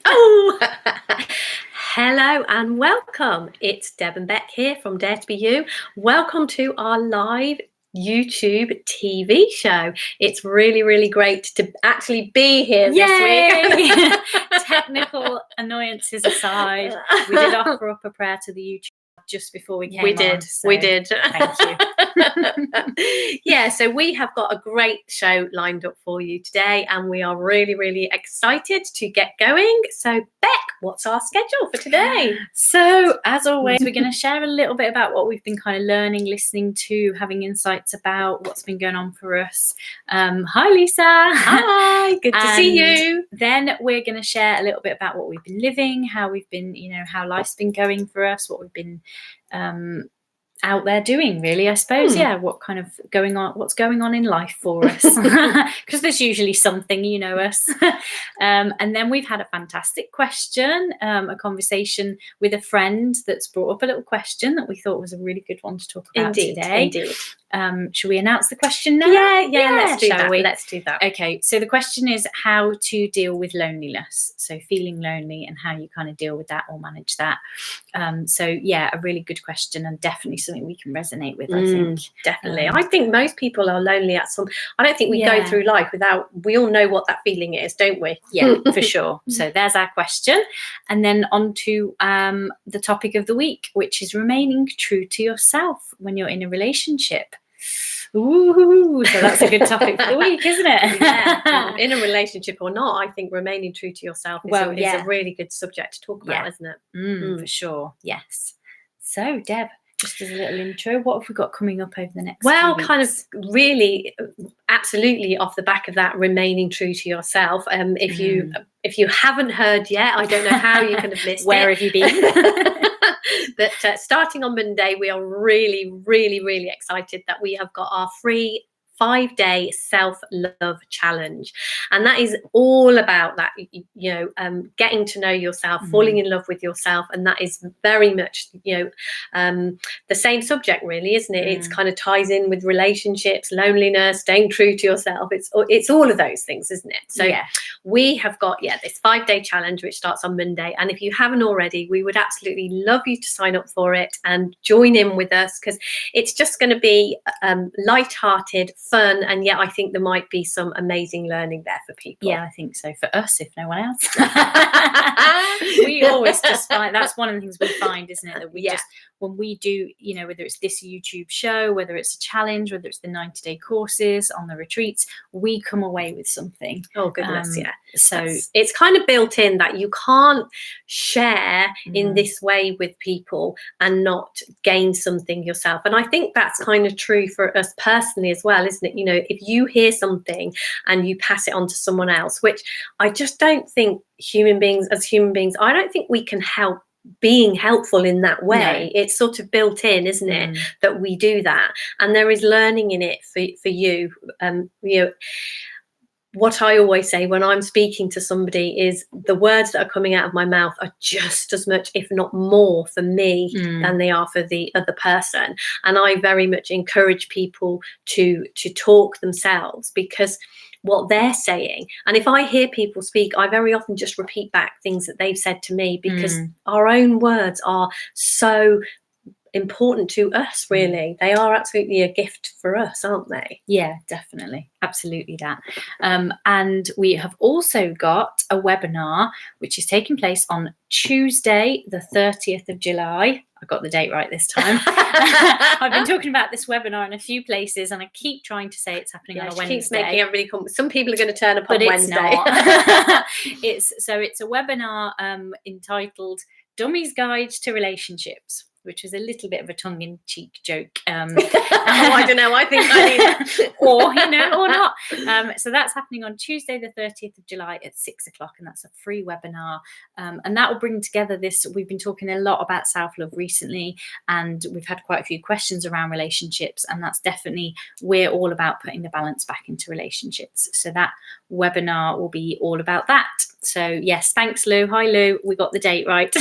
Oh, hello and welcome. It's Deb and Bec here from Dare to Be You. Welcome to our live YouTube TV show. It's really, really great to actually be here this week. Technical annoyances aside, we did offer up a prayer to the YouTube just before we came on. We did. Thank you. Yeah, so we have got a great show lined up for you today, and we are really, really excited to get going. So, Bec, what's our schedule for today? So, as always, we're going to share a little bit about what we've been kind of learning, listening to, having insights about what's been going on for us. Hi, Lisa. Hi, good to see you. Then we're going to share a little bit about what we've been living, how we've been, how life's been going for us, what we've been out there doing, really, I suppose. Yeah, what's going on in life for us, because there's usually something, us. And then we've had a fantastic question, a conversation with a friend that's brought up a little question that we thought was a really good one to talk about today. Indeed. Should we announce the question now? Yeah, let's do that. Let's do that. Okay, so the question is how to deal with loneliness. So feeling lonely and how you kind of deal with that or manage that. So yeah, a really good question, and definitely something we can resonate with, I think. Definitely. I think most people are lonely at some. I don't think we go through life without, we all know what that feeling is, don't we? Yeah, for sure. So there's our question. And then on to the topic of the week, which is remaining true to yourself when you're in a relationship. Ooh, so that's a good topic for the week, isn't it? Yeah, in a relationship or not, I think remaining true to yourself is a really good subject to talk about, isn't it? For sure, yes. So, Deb, just as a little intro, what have we got coming up over the next few weeks? Kind of really, absolutely off the back of that, remaining true to yourself. If you haven't heard yet, I don't know how you could have missed Where have you been? But starting on Monday, we are really, really, really excited that we have got our free 5-day self-love challenge, and that is all about that, getting to know yourself, falling in love with yourself, and that is very much the same subject, really, isn't it? It's kind of ties in with relationships, loneliness, staying true to yourself. It's all of those things, isn't it? So we have got this 5-day challenge which starts on Monday, and if you haven't already, we would absolutely love you to sign up for it and join in with us, because it's just going to be light-hearted, fun, and yet I think there might be some amazing learning there for people. Yeah, I think so, for us, if no one else. We always just find that's one of the things we find, isn't it, that we just, when we do, whether it's this YouTube show, whether it's a challenge, whether it's the 90-day courses, on the retreats, we come away with something. Oh goodness, so it's kind of built in that you can't share in this way with people and not gain something yourself. And I think that's kind of true for us personally as well, isn't it? If you hear something and you pass it on to someone else, which I just don't think as human beings, I don't think we can help being helpful in that way. No. It's sort of built in, isn't it, that we do that, and there is learning in it for you. What I always say when I'm speaking to somebody is the words that are coming out of my mouth are just as much, if not more, for me than they are for the other person. And I very much encourage people to talk themselves, because what they're saying, and if I hear people speak, I very often just repeat back things that they've said to me, because our own words are so important to us, really. They are absolutely a gift for us, aren't they? Yeah, definitely. Absolutely that. And we have also got a webinar which is taking place on Tuesday, the 30th of July. I got the date right this time. I've been talking about this webinar in a few places, and I keep trying to say it's happening on a Wednesday. Keeps making everybody come. Some people are going to turn up on Wednesday. Not. It's a webinar entitled Dummy's Guide to Relationships, which is a little bit of a tongue-in-cheek joke. I don't know. I think or not. So that's happening on Tuesday, the 30th of July at 6:00, and that's a free webinar. And that will bring together this. We've been talking a lot about self-love recently, and we've had quite a few questions around relationships, and that's definitely, we're all about putting the balance back into relationships. So that webinar will be all about that. So yes, thanks Lou. Hi Lou, we got the date right.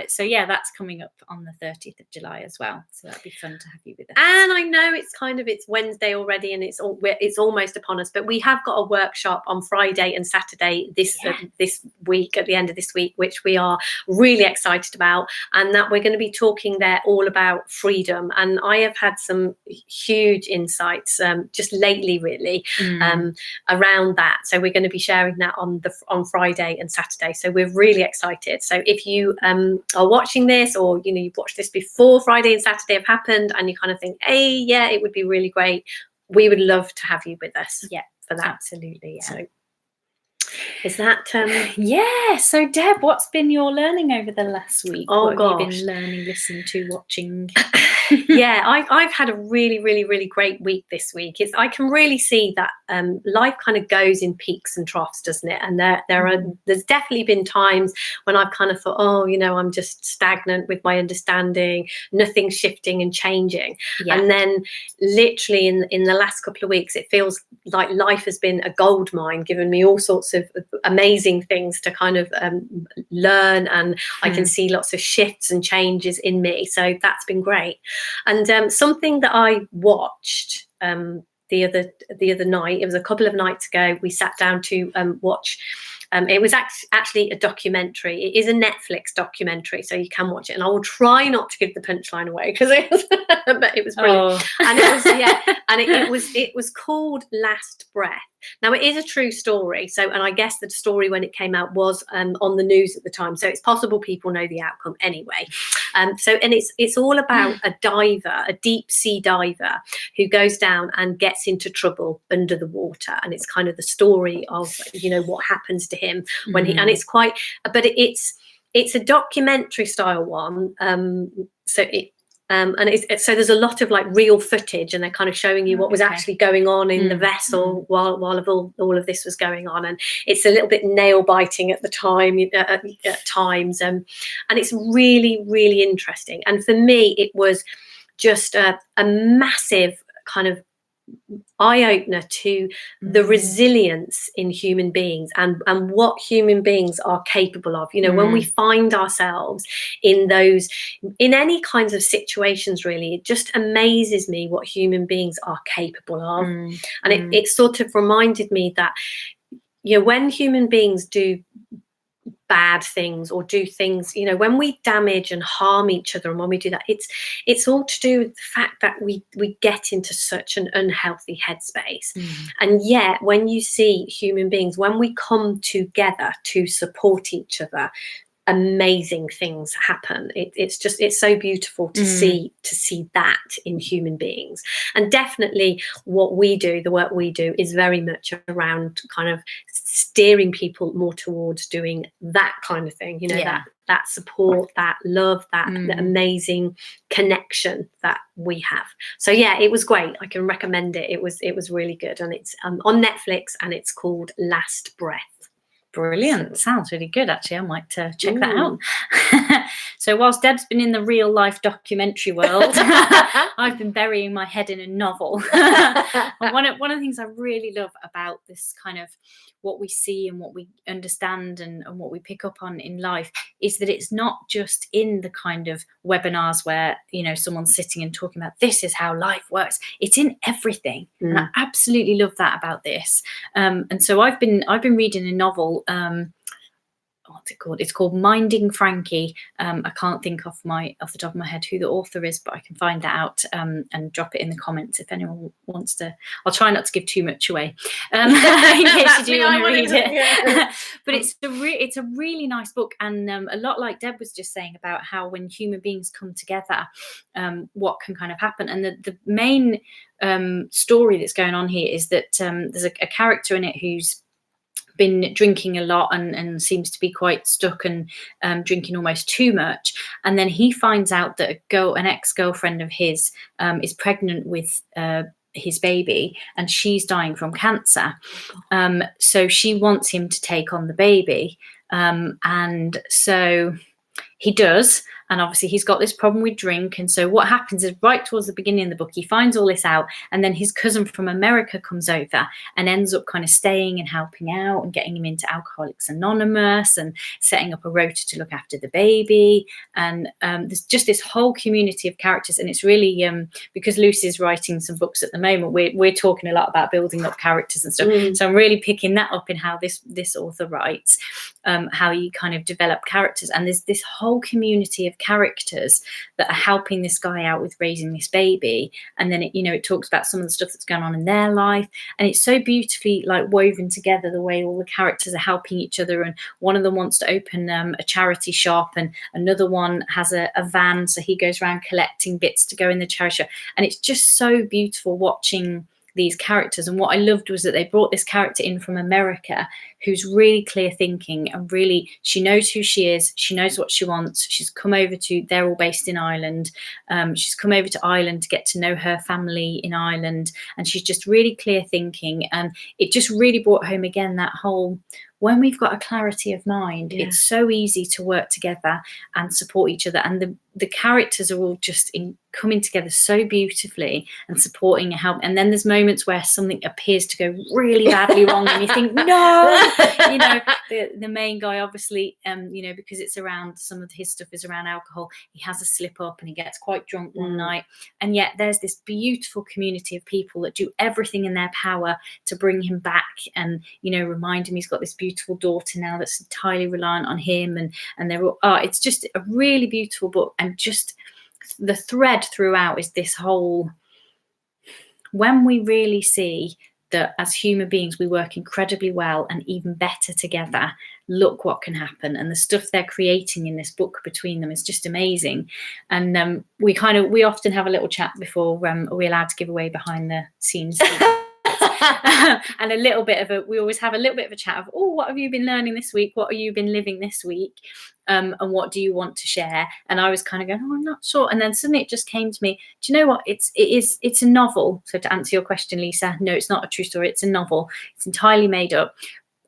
So yeah, that's coming up on the 30th of July as well. So that'd be fun to have you with us. And I know it's Wednesday already, and it's almost upon us. But we have got a workshop on Friday and Saturday this week, at the end of this week, which we are really excited about, and that we're going to be talking there all about freedom. And I have had some huge insights just lately, really, around that. So we're going to be sharing that on Friday and Saturday. So we're really excited. So if you are watching this, or you've watched this before Friday and Saturday have happened, and you kind of think, hey, yeah, it would be really great, we would love to have you with us. Yeah, for that. Absolutely. Yeah. So is that yeah. So Deb, what's been your learning over the last week? Oh, what have you been learning, listening to, watching? Yeah, I've had a really, really, really great week this week. I can really see that life kind of goes in peaks and troughs, doesn't it? And there's definitely been times when I've kind of thought, I'm just stagnant with my understanding, nothing's shifting and changing. Yeah. And then literally in the last couple of weeks, it feels like life has been a gold mine, given me all sorts of amazing things to kind of learn, and I can see lots of shifts and changes in me. So that's been great. And something that I watched the other night, it was a couple of nights ago, we sat down to watch. It was actually a documentary. It is a Netflix documentary, so you can watch it. And I will try not to give the punchline away, because it was brilliant. And it was called Last Breath. Now, it is a true story. So, and I guess the story when it came out was on the news at the time. So it's possible people know the outcome anyway. And it's all about a diver, a deep sea diver, who goes down and gets into trouble under the water. And it's kind of the story of, what happens to him when he, and it's quite, but it's a documentary style one. And so there's a lot of like real footage, and they're kind of showing you what was actually going on in the vessel while all of this was going on. And it's a little bit nail biting at the time, at times, and it's really, really interesting. And for me, it was just a massive kind of eye-opener to the resilience in human beings, and what human beings are capable of. When we find ourselves in any kinds of situations, really, it just amazes me what human beings are capable of. And it sort of reminded me that when human beings do bad things, or do things, when we damage and harm each other, and when we do that, it's all to do with the fact that we get into such an unhealthy headspace. And yet, when you see human beings, when we come together to support each other, amazing things happen. It's so beautiful to see that in human beings. And definitely the work we do is very much around kind of steering people more towards doing that kind of thing, that support, that love, that amazing connection that we have. So yeah, it was great. I can recommend it. It was really good, and it's on Netflix, and it's called Last Breath. Brilliant. Sounds really good, actually. I might check that out. So whilst Deb's been in the real life documentary world, I've been burying my head in a novel. One of the things I really love about this kind of what we see and what we understand and what we pick up on in life is that it's not just in the kind of webinars where someone's sitting and talking about this is how life works. It's in everything. And I absolutely love that about this. And so I've been reading a novel. What's it called? It's called Minding Frankie. I can't think off the top of my head who the author is, but I can find that out and drop it in the comments if anyone wants to. I'll try not to give too much away in case you do want to read it. Yeah. But it's a really nice book, and a lot like Deb was just saying about how when human beings come together, what can kind of happen. And the main story that's going on here is that there's a character in it who's been drinking a lot and seems to be quite stuck and drinking almost too much. And then he finds out that an ex-girlfriend of his is pregnant with his baby, and she's dying from cancer. So she wants him to take on the baby. And so he does. and obviously he's got this problem with drink. And so what happens is right towards the beginning of the book, he finds all this out, and then his cousin from America comes over and ends up kind of staying and helping out and getting him into Alcoholics Anonymous and setting up a rota to look after the baby. And there's just this whole community of characters, and it's really because Lucy's writing some books at the moment, we're talking a lot about building up characters and stuff. So I'm really picking that up in how this author writes, how you kind of develop characters. And there's this whole community of characters that are helping this guy out with raising this baby. And then it talks about some of the stuff that's going on in their life, and it's so beautifully like woven together, the way all the characters are helping each other. And one of them wants to open a charity shop, and another one has a van, so he goes around collecting bits to go in the charity shop. And it's just so beautiful watching these characters. And what I loved was that they brought this character in from America who's really clear thinking, and really she knows who she is, she knows what she wants. She's come over to, they're all based in Ireland, she's come over to Ireland to get to know her family in Ireland, and she's just really clear thinking. And it just really brought home again that whole, when we've got a clarity of mind, it's so easy to work together and support each other. And the characters are all just coming together so beautifully and supporting and help. And then there's moments where something appears to go really badly wrong, and you think, no, the main guy, obviously, because it's around, some of his stuff is around alcohol, he has a slip up and he gets quite drunk one night. And yet there's this beautiful community of people that do everything in their power to bring him back, and remind him he's got this beautiful daughter now that's entirely reliant on him. And they're all, it's just a really beautiful book. And just the thread throughout is this whole, when we really see that as human beings we work incredibly well and even better together, look what can happen. And the stuff they're creating in this book between them is just amazing. And we often have a little chat before we're allowed to give away behind the scenes and we always have a little bit of a chat of, what have you been learning this week, what have you been living this week, and what do you want to share? And I was kind of going, I'm not sure. And then suddenly it just came to me, do you know what, it's a novel. So to answer your question, Lisa, no, it's not a true story, it's a novel. It's entirely made up,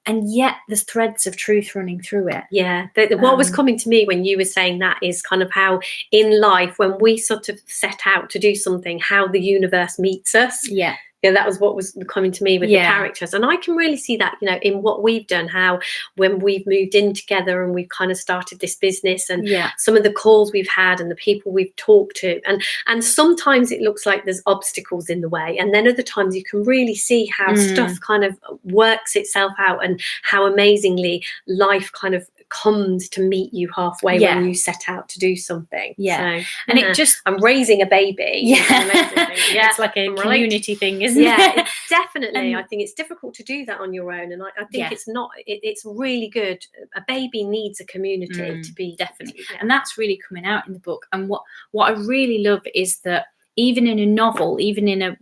and yet there's threads of truth running through it. Yeah, what was coming to me when you were saying that is kind of how in life, when we sort of set out to do something, how the universe meets us. Yeah, that was what was coming to me with the characters. And I can really see that, in what we've done, how when we've moved in together and we've kind of started this business, and some of the calls we've had and the people we've talked to. And sometimes it looks like there's obstacles in the way. And then other times you can really see how stuff kind of works itself out, and how amazingly life kind of comes to meet you halfway when you set out to do something. It just, I'm raising a baby. It's like a community thing, isn't it? It's definitely. I think it's difficult to do that on your own, and I think it's not. It's really good. A baby needs a community to be definitely, and that's really coming out in the book. And what I really love is that, even in a novel, even in a,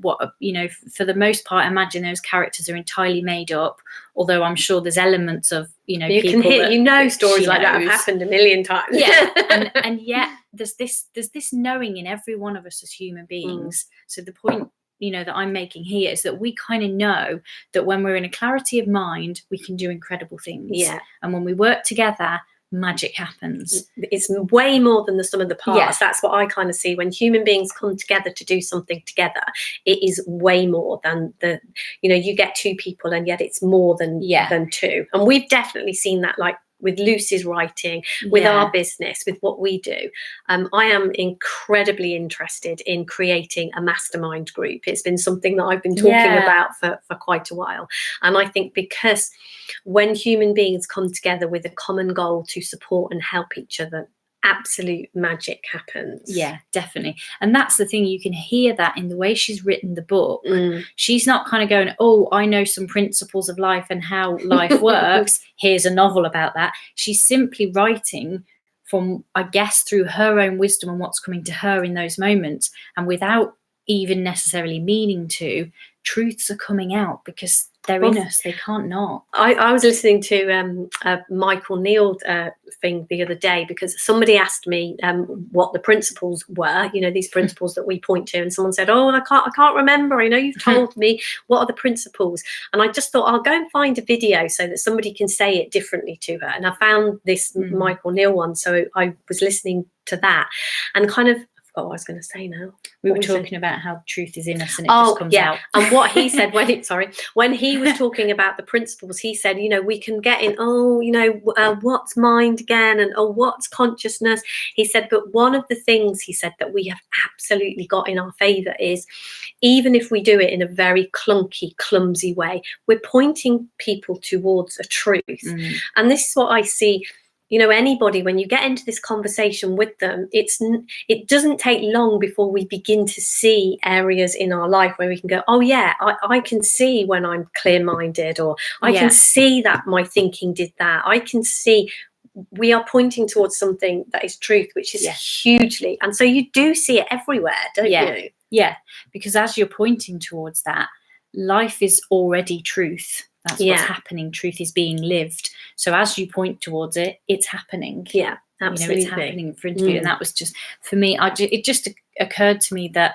for the most part, I imagine those characters are entirely made up, although I'm sure there's elements of, you people can hear, stories like that have happened a million times. And yet there's this knowing in every one of us as human beings. So the point, that I'm making here is that we kind of know that when we're in a clarity of mind, we can do incredible things. And when we work together, magic happens. It's way more than the sum of the parts. That's what I kind of see. When human beings come together to do something together, it is way more than you get two people, and yet it's more than two. And we've definitely seen that, like with Lucy's writing, with our business, with what we do. I am incredibly interested in creating a mastermind group. It's been something that I've been talking about for quite a while. And I think because when human beings come together with a common goal to support and help each other, absolute magic happens. Yeah, definitely. And that's the thing, you can hear that in the way she's written the book. She's not kind of going, I know some principles of life and how life works, here's a novel about that. She's simply writing from, I guess, through her own wisdom and what's coming to her in those moments, and without even necessarily meaning to, truths are coming out because they're in us. They can't not. I was listening to a Michael Neal thing the other day, because somebody asked me what the principles were, these principles that we point to, and someone said, oh, I can't remember. I know you've told me. What are the principles? And I just thought, I'll go and find a video so that somebody can say it differently to her. And I found this Michael Neal one, so I was listening to that and kind of, what I was going to say now. We were talking about how truth is in us and it just comes out. And what he said when he was talking about the principles, he said, we can get in, what's mind again, and what's consciousness. He said, but one of the things he said that we have absolutely got in our favor is, even if we do it in a very clunky, clumsy way, we're pointing people towards a truth. And this is what I see. Anybody, when you get into this conversation with them, it doesn't take long before we begin to see areas in our life where we can go, oh yeah, I can see when I'm clear-minded, or I can see that my thinking did that. I can see we are pointing towards something that is truth, which is hugely, and so you do see it everywhere, don't you? Yeah, because as you're pointing towards that, life is already truth. That's what's happening. Truth is being lived. So as you point towards it, it's happening. Yeah, absolutely. It's happening in front of you. And that was just, for me, it just occurred to me that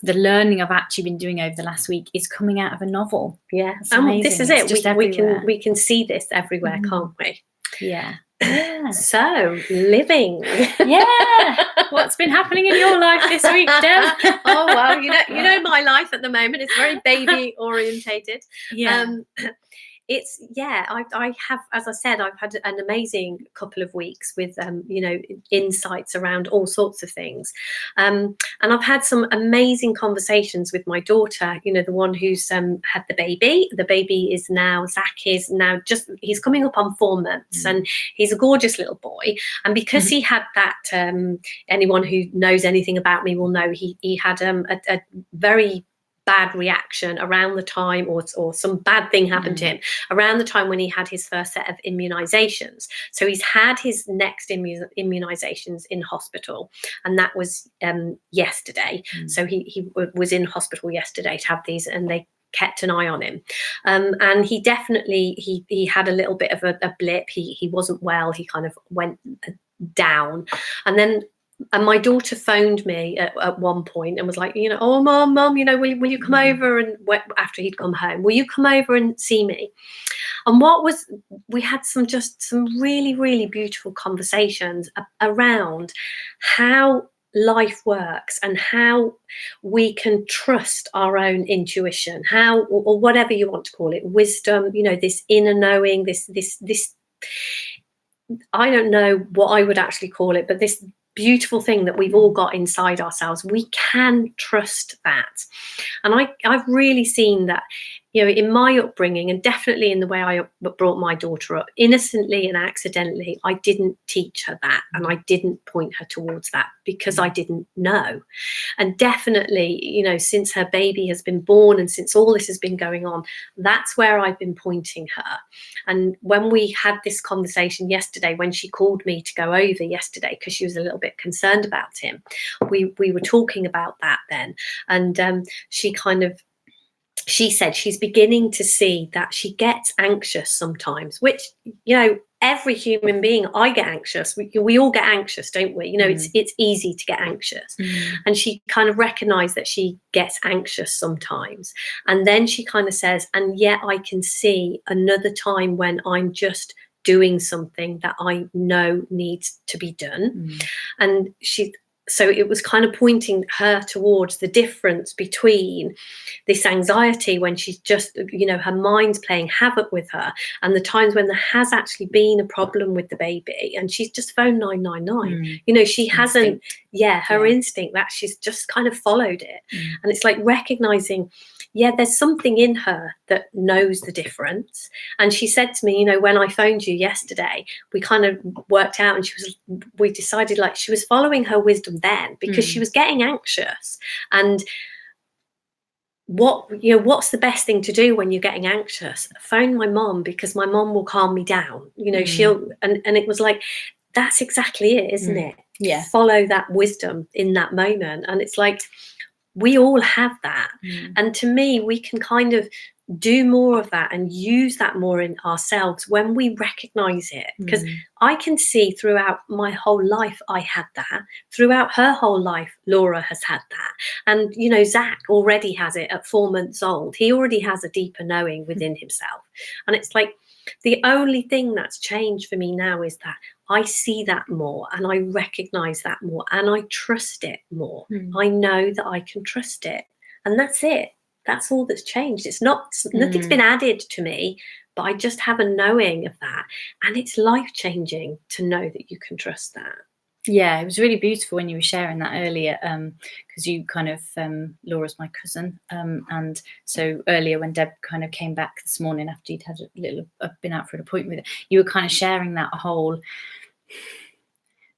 the learning I've actually been doing over the last week is coming out of a novel. Yeah, and this is it. We can see this everywhere, can't we? Yeah. So, living. What's been happening in your life this week, Deb? Oh well, my life at the moment is very baby orientated. It's I have, as I said, I've had an amazing couple of weeks with insights around all sorts of things, and I've had some amazing conversations with my daughter, the one who's had the baby is now, Zach is now he's coming up on 4 months, and he's a gorgeous little boy, and because he had that, anyone who knows anything about me will know he had a very bad reaction around the time, or some bad thing happened to him around the time when he had his first set of immunizations. So he's had his next immunizations in hospital, and that was yesterday. So he was in hospital yesterday to have these, and they kept an eye on him, and he definitely he had a little bit of a blip. He wasn't well. He kind of went down, and my daughter phoned me at one point and was like, oh, mom, will you come over? And after he'd come home, will you come over and see me? And we had some really, really beautiful conversations around how life works and how we can trust our own intuition, how, or whatever you want to call it, wisdom, this inner knowing, this, I don't know what I would actually call it, but this beautiful thing that we've all got inside ourselves. We can trust that. And I've really seen that, in my upbringing, and definitely in the way I brought my daughter up, innocently and accidentally, I didn't teach her that, and I didn't point her towards that because I didn't know. And definitely, since her baby has been born and since all this has been going on, that's where I've been pointing her. And when we had this conversation yesterday, when she called me to go over yesterday because she was a little bit concerned about him, we were talking about that then, and she said she's beginning to see that she gets anxious sometimes, which, every human being, I get anxious. We all get anxious, don't we? It's easy to get anxious. And she kind of recognized that she gets anxious sometimes. And then she kind of says, and yet I can see another time when I'm just doing something that I know needs to be done. And so it was kind of pointing her towards the difference between this anxiety when she's just, her mind's playing havoc with her, and the times when there has actually been a problem with the baby and she's just phoned 999. She hasn't, her instinct, that she's just kind of followed it. And it's like recognizing, there's something in her that knows the difference. And she said to me, when I phoned you yesterday, we kind of worked out, and we decided like she was following her wisdom then because she was getting anxious. And what's the best thing to do when you're getting anxious? Phone my mom, because my mom will calm me down. She'll, and it was like, that's exactly it, isn't it? Yeah. Follow that wisdom in that moment. And it's like, we all have that. And to me, we can kind of do more of that and use that more in ourselves when we recognize it. Because I can see throughout my whole life, I had that. Throughout her whole life, Laura has had that. And, you know, Zach already has it at 4 months old. He already has a deeper knowing within himself. And it's like, the only thing that's changed for me now is that I see that more and I recognize that more and I trust it more. I know that I can trust it. And that's it. That's all that's changed. It's not, nothing's been added to me, but I just have a knowing of that. And it's life-changing to know that you can trust that. Yeah, it was really beautiful when you were sharing that earlier, because you kind of, Laura's my cousin, and so earlier when Deb kind of came back this morning after you'd had a little, been out for an appointment with her, you were kind of sharing that whole,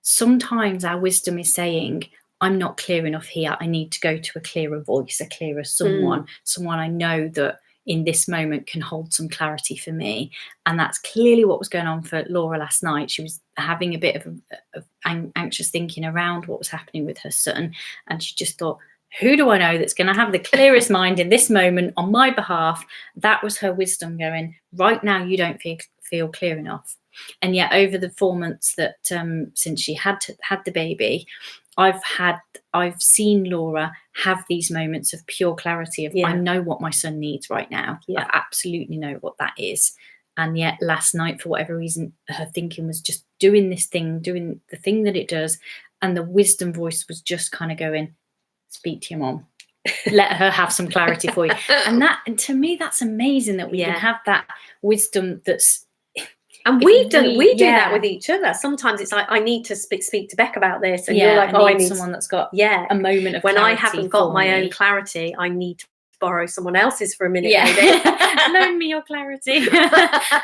sometimes our wisdom is saying, I'm not clear enough here, I need to go to a clearer voice, a clearer someone I know that in this moment can hold some clarity for me. And that's clearly what was going on for Laura last night. She was having a bit of anxious thinking around what was happening with her son, and she just thought, who do I know that's going to have the clearest mind in this moment on my behalf? That was her wisdom going, right now you don't feel clear enough. And yet over the 4 months that since she had the baby, I've seen Laura have these moments of pure clarity of, I know what my son needs right now. I absolutely know what that is. And yet last night, for whatever reason, her thinking was just doing the thing that it does. And the wisdom voice was just kind of going, speak to your mom. Let her have some clarity for you. And to me, that's amazing that we can have that wisdom that's, and we do that with each other. Sometimes it's like, I need to speak to Bec about this, and you're like, I need someone that's got a moment of when clarity. I haven't got my own clarity, I need to borrow someone else's for a minute. Loan me your clarity.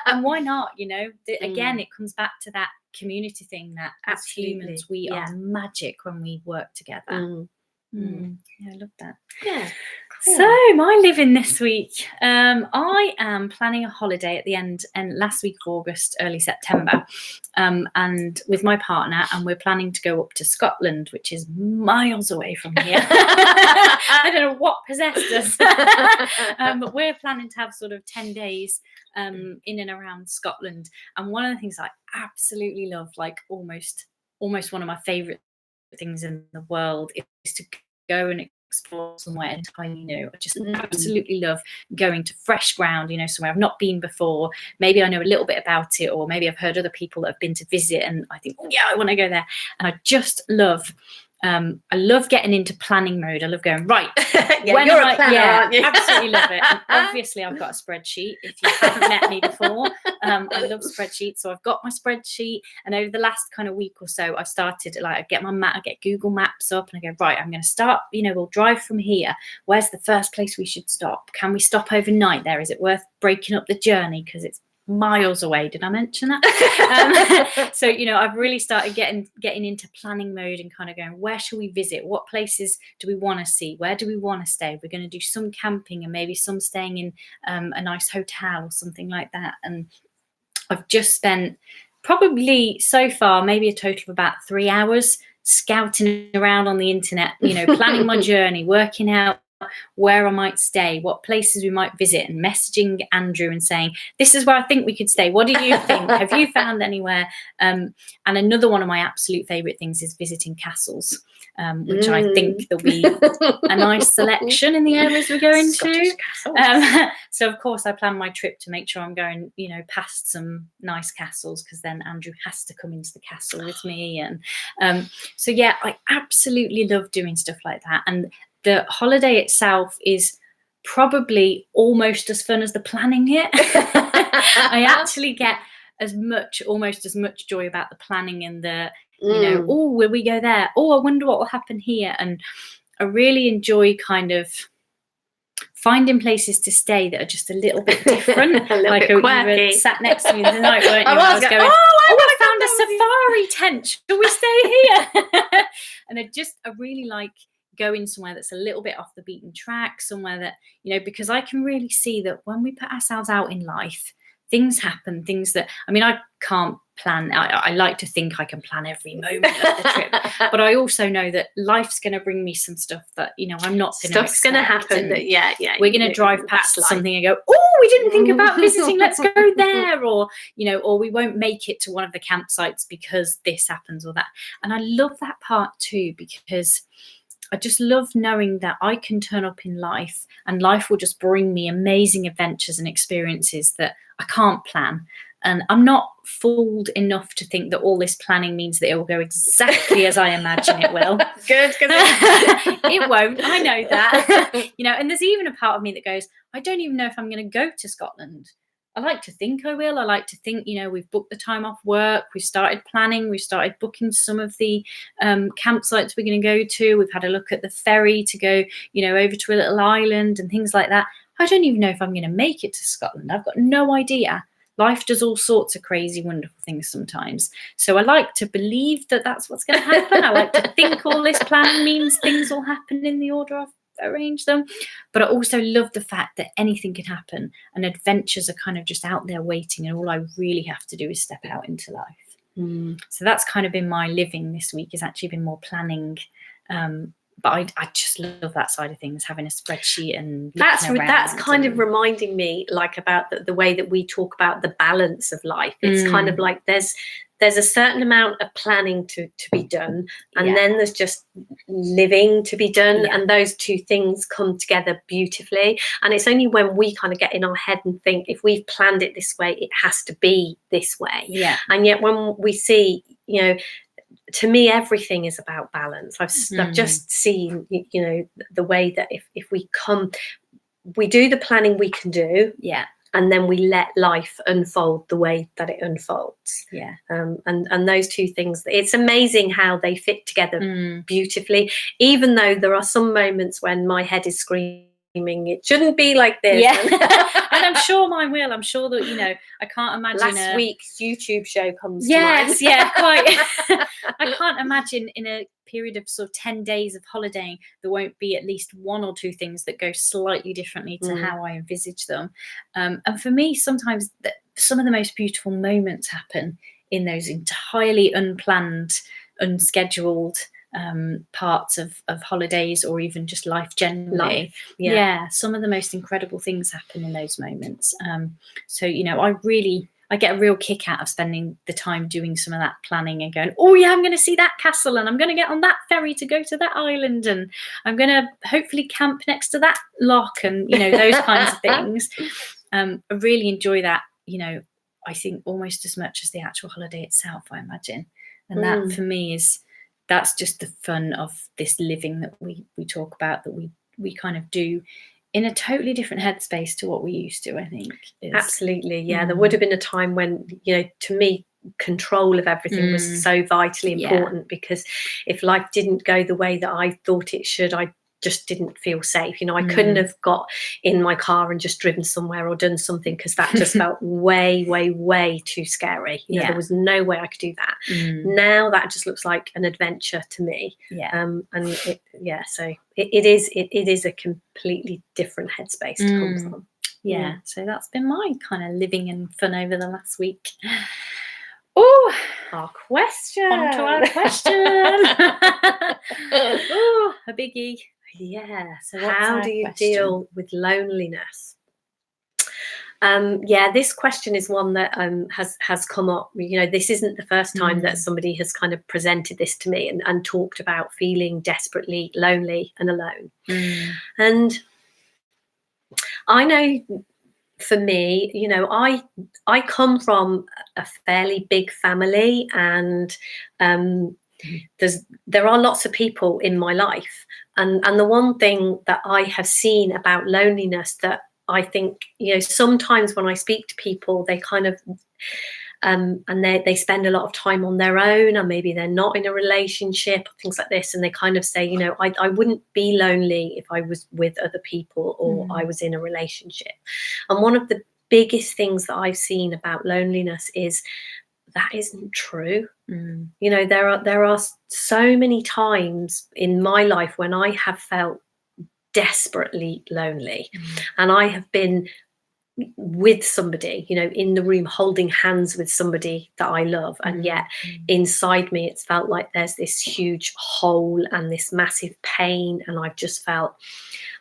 And why not? You know, again, it comes back to that community thing that as humans we are magic when we work together. Yeah, I love that. Cool. So my living this week, I am planning a holiday at the end last week of August, early September, and with my partner, and we're planning to go up to Scotland, which is miles away from here. I don't know what possessed us, but we're planning to have sort of 10 days in and around Scotland. And one of the things I absolutely love, like almost one of my favourite things in the world, is to go and explore somewhere entirely new. I just absolutely love going to fresh ground, you know, somewhere I've not been before. Maybe I know a little bit about it, or maybe I've heard other people that have been to visit and I think, oh yeah, I want to go there. And I just love I love getting into planning mode. I love going, right. You're a planner, aren't you? Absolutely love it. And obviously, I've got a spreadsheet. If you haven't met me before, I love spreadsheets. So I've got my spreadsheet. And over the last kind of week or so, I've started, like, I get my map, I get Google Maps up, and I go, right, I'm going to start, you know, we'll drive from here. Where's the first place we should stop? Can we stop overnight there? Is it worth breaking up the journey? Because it's miles away. Did I mention that? So, you know, I've really started getting into planning mode and kind of going, where shall we visit? What places do we want to see? Where do we want to stay? We're going to do some camping and maybe some staying in a nice hotel or something like that. And I've just spent probably so far maybe a total of about 3 hours scouting around on the internet, you know, planning my journey, working out where I might stay, what places we might visit, and messaging Andrew and saying, this is where I think we could stay. What do you think? Have you found anywhere? And another one of my absolute favourite things is visiting castles, which I think there'll be a nice selection in the areas we're going to. So, of course, I plan my trip to make sure I'm going, you know, past some nice castles, because then Andrew has to come into the castle with me. And so, yeah, I absolutely love doing stuff like that. And the holiday itself is probably almost as fun as the planning it. I actually get almost as much joy about the planning and the, you know, oh, will we go there? Oh, I wonder what will happen here. And I really enjoy kind of finding places to stay that are just a little bit different. Like you were sat next to me tonight, weren't you? I was going, I found a safari tent. Shall we stay here? And I really like going somewhere that's a little bit off the beaten track, somewhere that, you know, because I can really see that when we put ourselves out in life, things happen, things that, I mean, I can't plan. I like to think I can plan every moment of the trip, but I also know that life's going to bring me some stuff that, you know, I'm not going to Stuff's going to happen. That, we're going to drive past something and go, oh, we didn't think about visiting, let's go there. Or, you know, or we won't make it to one of the campsites because this happens or that. And I love that part too, because I just love knowing that I can turn up in life and life will just bring me amazing adventures and experiences that I can't plan. And I'm not fooled enough to think that all this planning means that it will go exactly as I imagine it will. Good, because it won't. I know that. You know, and there's even a part of me that goes, I don't even know if I'm going to go to Scotland. I like to think I will. I like to think, you know, we've booked the time off work. We started planning. We started booking some of the campsites we're going to go to. We've had a look at the ferry to go, you know, over to a little island and things like that. I don't even know if I'm going to make it to Scotland. I've got no idea. Life does all sorts of crazy, wonderful things sometimes. So I like to believe that that's what's going to happen. I like to think all this planning means things will happen in the order I've arranged them. But I also love the fact that anything can happen and adventures are kind of just out there waiting, and all I really have to do is step out into life. So that's kind of been my living this week, has actually been more planning. But I just love that side of things, having a spreadsheet, and that's kind of reminding me, like, about the way that we talk about the balance of life. It's kind of like there's a certain amount of planning to be done, and then there's just living to be done, and those two things come together beautifully. And it's only when we kind of get in our head and think, if we've planned it this way, it has to be this way. And yet when we see, you know, to me, everything is about balance. I've just seen, you know, the way that if we do the planning we can do, and then we let life unfold the way that it unfolds. And those two things, it's amazing how they fit together beautifully, even though there are some moments when my head is screaming, it shouldn't be like this. And I'm sure mine will. I'm sure that, you know, I can't imagine last week's YouTube show comes to mind. Quite. I can't imagine in a period of sort of 10 days of holidaying there won't be at least one or two things that go slightly differently to how I envisage them. And for me, sometimes some of the most beautiful moments happen in those entirely unplanned, unscheduled parts of holidays, or even just life generally. Some of the most incredible things happen in those moments. So, you know, I get a real kick out of spending the time doing some of that planning and going, oh yeah, I'm going to see that castle, and I'm going to get on that ferry to go to that island, and I'm going to hopefully camp next to that loch, and, you know, those kinds of things. I really enjoy that, you know, I think almost as much as the actual holiday itself, I imagine. And that for me that's just the fun of this living that we talk about, that we kind of do in a totally different headspace to what we used to, I think. Absolutely, there would have been a time when, you know, to me, control of everything was so vitally important, because if life didn't go the way that I thought it should, I just didn't feel safe. You know, I couldn't have got in my car and just driven somewhere or done something, because that just felt way, way, way too scary. You know, there was no way I could do that. Now that just looks like an adventure to me. And so it is a completely different headspace to come from. So that's been my kind of living and fun over the last week. Oh, our question. On to our question. Oh, a biggie. So how do you deal with loneliness? This question is one that has come up. You know, this isn't the first time that somebody has kind of presented this to me and talked about feeling desperately lonely and alone. And I know, for me, you know, I come from a fairly big family, and there are lots of people in my life, and the one thing that I have seen about loneliness that I think, you know, sometimes when I speak to people, they kind of and they spend a lot of time on their own, or maybe they're not in a relationship, or things like this, and they kind of say, you know, I wouldn't be lonely if I was with other people, or I was in a relationship. And one of the biggest things that I've seen about loneliness is that isn't true. You know, there are so many times in my life when I have felt desperately lonely, and I have been with somebody, you know, in the room holding hands with somebody that I love, and yet inside me it's felt like there's this huge hole and this massive pain, and I've just felt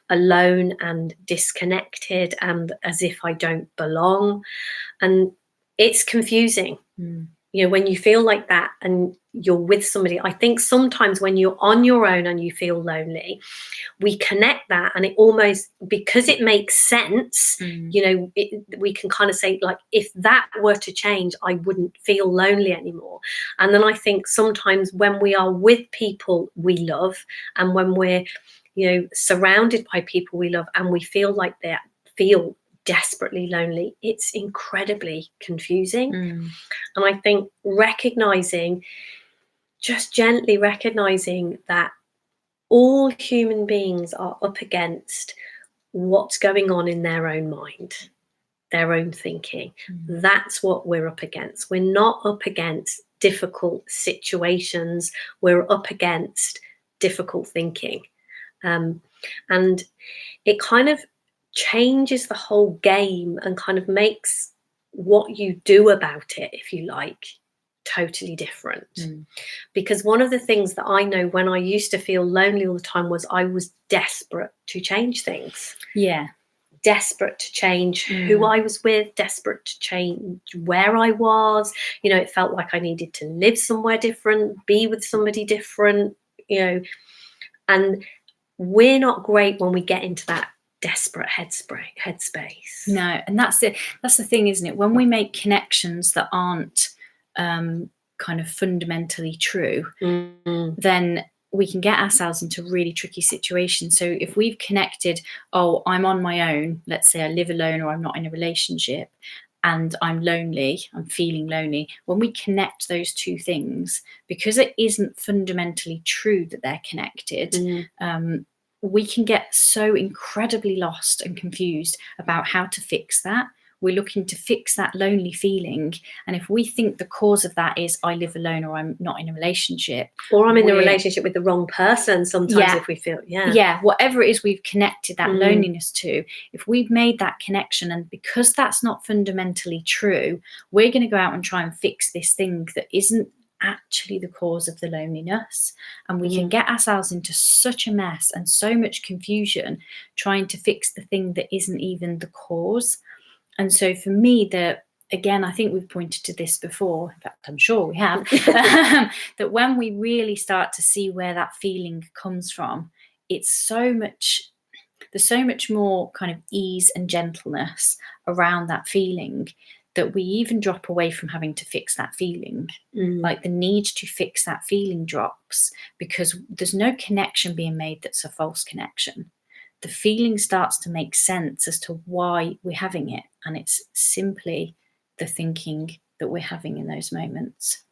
alone and disconnected and as if I don't belong. And it's confusing. You know, when you feel like that and you're with somebody, I think sometimes when you're on your own and you feel lonely, we connect that, and it almost, because it makes sense, you know, we can kind of say, like, if that were to change, I wouldn't feel lonely anymore. And then I think sometimes when we are with people we love, and when we're, you know, surrounded by people we love, and we feel like they feel desperately lonely, it's incredibly confusing. And I think just gently recognizing that all human beings are up against what's going on in their own mind, their own thinking. That's what we're up against. We're not up against difficult situations, we're up against difficult thinking. And it kind of changes the whole game and kind of makes what you do about it, if you like, totally different. Because one of the things that I know when I used to feel lonely all the time was I was desperate to change things. Desperate to change who I was with, desperate to change where I was. You know, it felt like I needed to live somewhere different, be with somebody different, you know. And we're not great when we get into that desperate headspace. No, and that's the thing, isn't it? When we make connections that aren't kind of fundamentally true, then we can get ourselves into really tricky situations. So if we've connected, oh, I'm on my own, let's say I live alone, or I'm not in a relationship, and I'm lonely, I'm feeling lonely, when we connect those two things, because it isn't fundamentally true that they're connected, we can get so incredibly lost and confused about how to fix that. We're looking to fix that lonely feeling. And if we think the cause of that is I live alone, or I'm not in a relationship, or I'm in a relationship with the wrong person, sometimes if we feel, whatever it is we've connected that loneliness to, if we've made that connection, and because that's not fundamentally true, we're going to go out and try and fix this thing that isn't actually the cause of the loneliness. And we can get ourselves into such a mess and so much confusion trying to fix the thing that isn't even the cause. And so for me, again, I think we've pointed to this before, in fact I'm sure we have, that when we really start to see where that feeling comes from, there's so much more kind of ease and gentleness around that feeling, that we even drop away from having to fix that feeling. Like the need to fix that feeling drops, because there's no connection being made that's a false connection. The feeling starts to make sense as to why we're having it, and it's simply the thinking that we're having in those moments.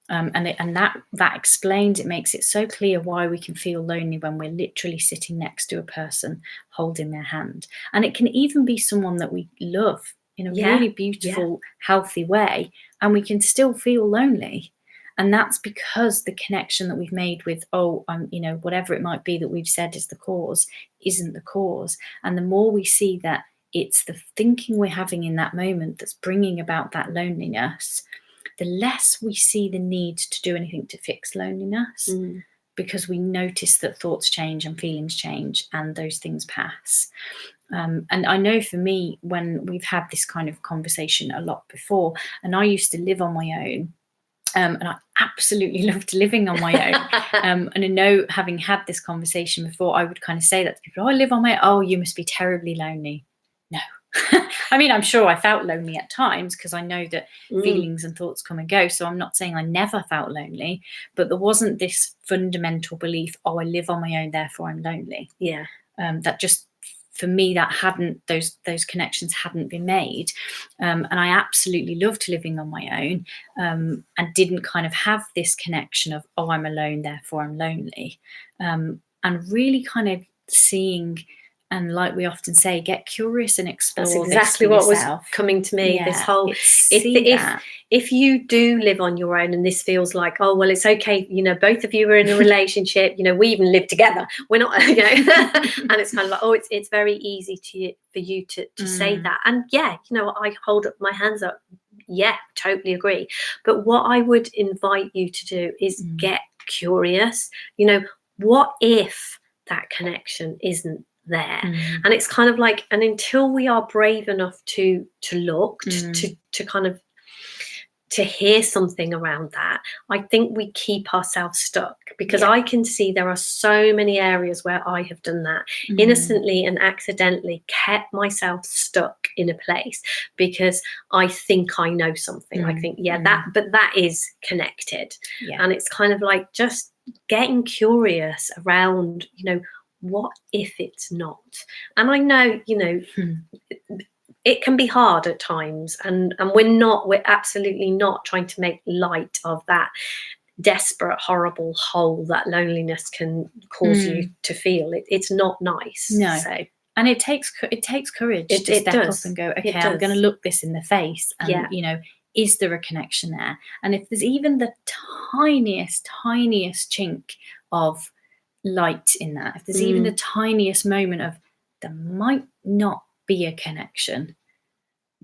And that explains, it makes it so clear why we can feel lonely when we're literally sitting next to a person holding their hand. And it can even be someone that we love in a really beautiful, healthy way, and we can still feel lonely. And that's because the connection that we've made with, whatever it might be that we've said is the cause, isn't the cause. And the more we see that it's the thinking we're having in that moment that's bringing about that loneliness, the less we see the need to do anything to fix loneliness, because we notice that thoughts change and feelings change and those things pass. And I know for me, when we've had this kind of conversation a lot before, and I used to live on my own, and I absolutely loved living on my own. And I know, having had this conversation before, I would kind of say that to people, I live on my own. Oh, you must be terribly lonely. No. I mean, I'm sure I felt lonely at times, because I know that feelings and thoughts come and go. So I'm not saying I never felt lonely, but there wasn't this fundamental belief, oh, I live on my own, therefore I'm lonely. That just, for me, that hadn't, those connections hadn't been made. And I absolutely loved living on my own, and didn't kind of have this connection of, oh, I'm alone, therefore I'm lonely. And really kind of seeing, and like we often say, get curious and explore. That's exactly what was coming to me. This whole, if you do live on your own and this feels like, oh, well, it's okay, you know, both of you are in a relationship, you know, we even live together, we're not, you know, and it's kind of like, oh, it's very easy for you to say that. And yeah, you know, I hold up my hands up. Yeah, totally agree. But what I would invite you to do is get curious. You know, what if that connection isn't there? And it's kind of like, and until we are brave enough to look, to kind of to hear something around that, I think we keep ourselves stuck, because I can see there are so many areas where I have done that innocently and accidentally, kept myself stuck in a place because I think I know something. I think, but that is connected. And it's kind of like just getting curious around, you know, what if it's not? And I know, you know, it can be hard at times, and we're absolutely not trying to make light of that desperate, horrible hole that loneliness can cause you to feel. It's not nice. No. So, and it takes courage to step up and go, okay, I'm going to look this in the face, and you know, is there a connection there? And if there's even the tiniest chink of light in that, if there's even the tiniest moment of there might not be a connection,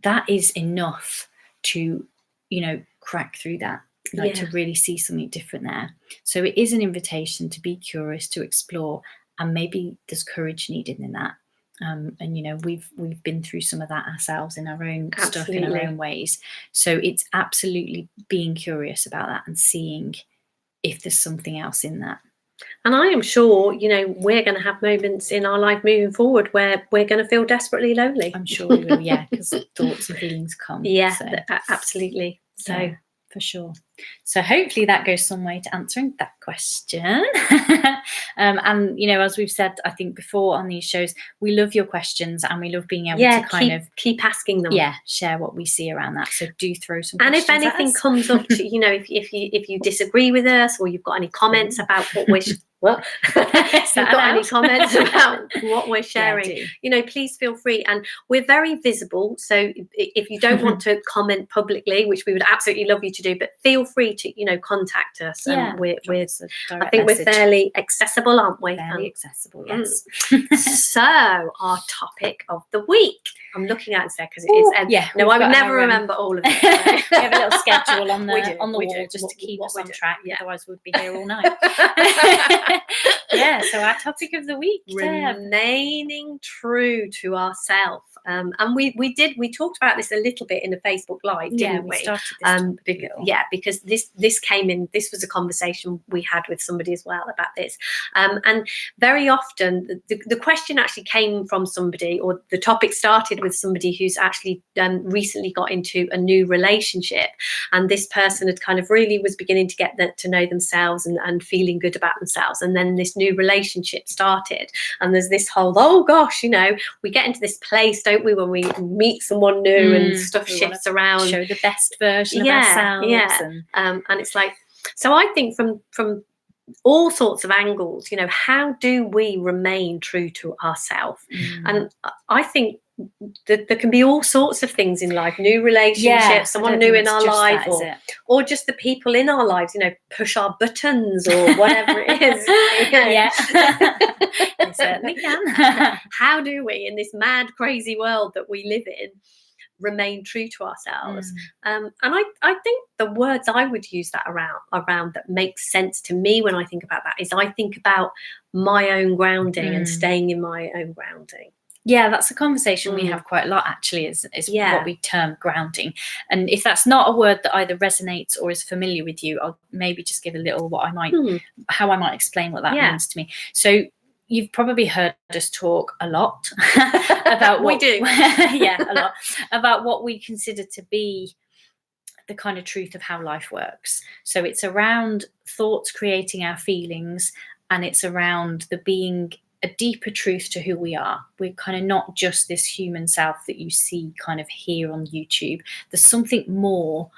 that is enough to, you know, crack through that, like to really see something different there. So it is an invitation to be curious, to explore, and maybe there's courage needed in that. And you know, we've been through some of that ourselves in our own stuff, in our own ways. So it's absolutely being curious about that and seeing if there's something else in that. And I am sure, you know, we're going to have moments in our life moving forward where we're going to feel desperately lonely. I'm sure we will, yeah, because thoughts and feelings come. Yeah, so. Absolutely. So, yeah, for sure. So hopefully that goes some way to answering that question. And, you know, as we've said, I think before on these shows, we love your questions and we love being able to keep asking them. Yeah, share what we see around that. So do throw some questions. And if anything at us. comes up, to, you know, if you disagree with us, or you've got any comments about what we're if you've got any comments about what we're sharing, you know, please feel free. And we're very visible, so if you don't want to comment publicly, which we would absolutely love you to do, but feel free to, you know, contact us. And we're I think we're fairly accessible, aren't we? Fairly accessible, yes. So our topic of the week, I'm looking at it there because it's no, I would never remember all of it. We have a little schedule on the wall just to keep us on track. Otherwise we'd be here all night. Yeah, so our topic of the week, remaining true to ourselves. And we talked about this a little bit in a Facebook Live, didn't we? Started this because this came in. This was a conversation we had with somebody as well about this. And very often the question actually came from somebody, or the topic started with somebody who's actually recently got into a new relationship, and this person had kind of really was beginning to get to know themselves and feeling good about themselves, and then this new relationship started, and there's this whole, oh gosh, you know, we get into this place, don't we, when we meet someone new and stuff shifts around, show the best version of ourselves, and it's like, so I think from all sorts of angles, you know, how do we remain true to ourselves? And I think that there can be all sorts of things in life, new relationships, someone new in our life, or just the people in our lives, you know, push our buttons or whatever it is. You know? Yeah, they certainly can. How do we, in this mad, crazy world that we live in, remain true to ourselves? And I think the words I would use that around that makes sense to me when I think about that is I think about my own grounding and staying in my own grounding. Yeah, that's a conversation we have quite a lot, actually, is what we term grounding. And if that's not a word that either resonates or is familiar with you, I'll maybe just give a little how I might explain what that means to me. So you've probably heard us talk a lot about what we do. A lot about what we consider to be the kind of truth of how life works. So it's around thoughts creating our feelings, and it's around the being a deeper truth to who we are. We're kind of not just this human self that you see kind of here on YouTube. There's something more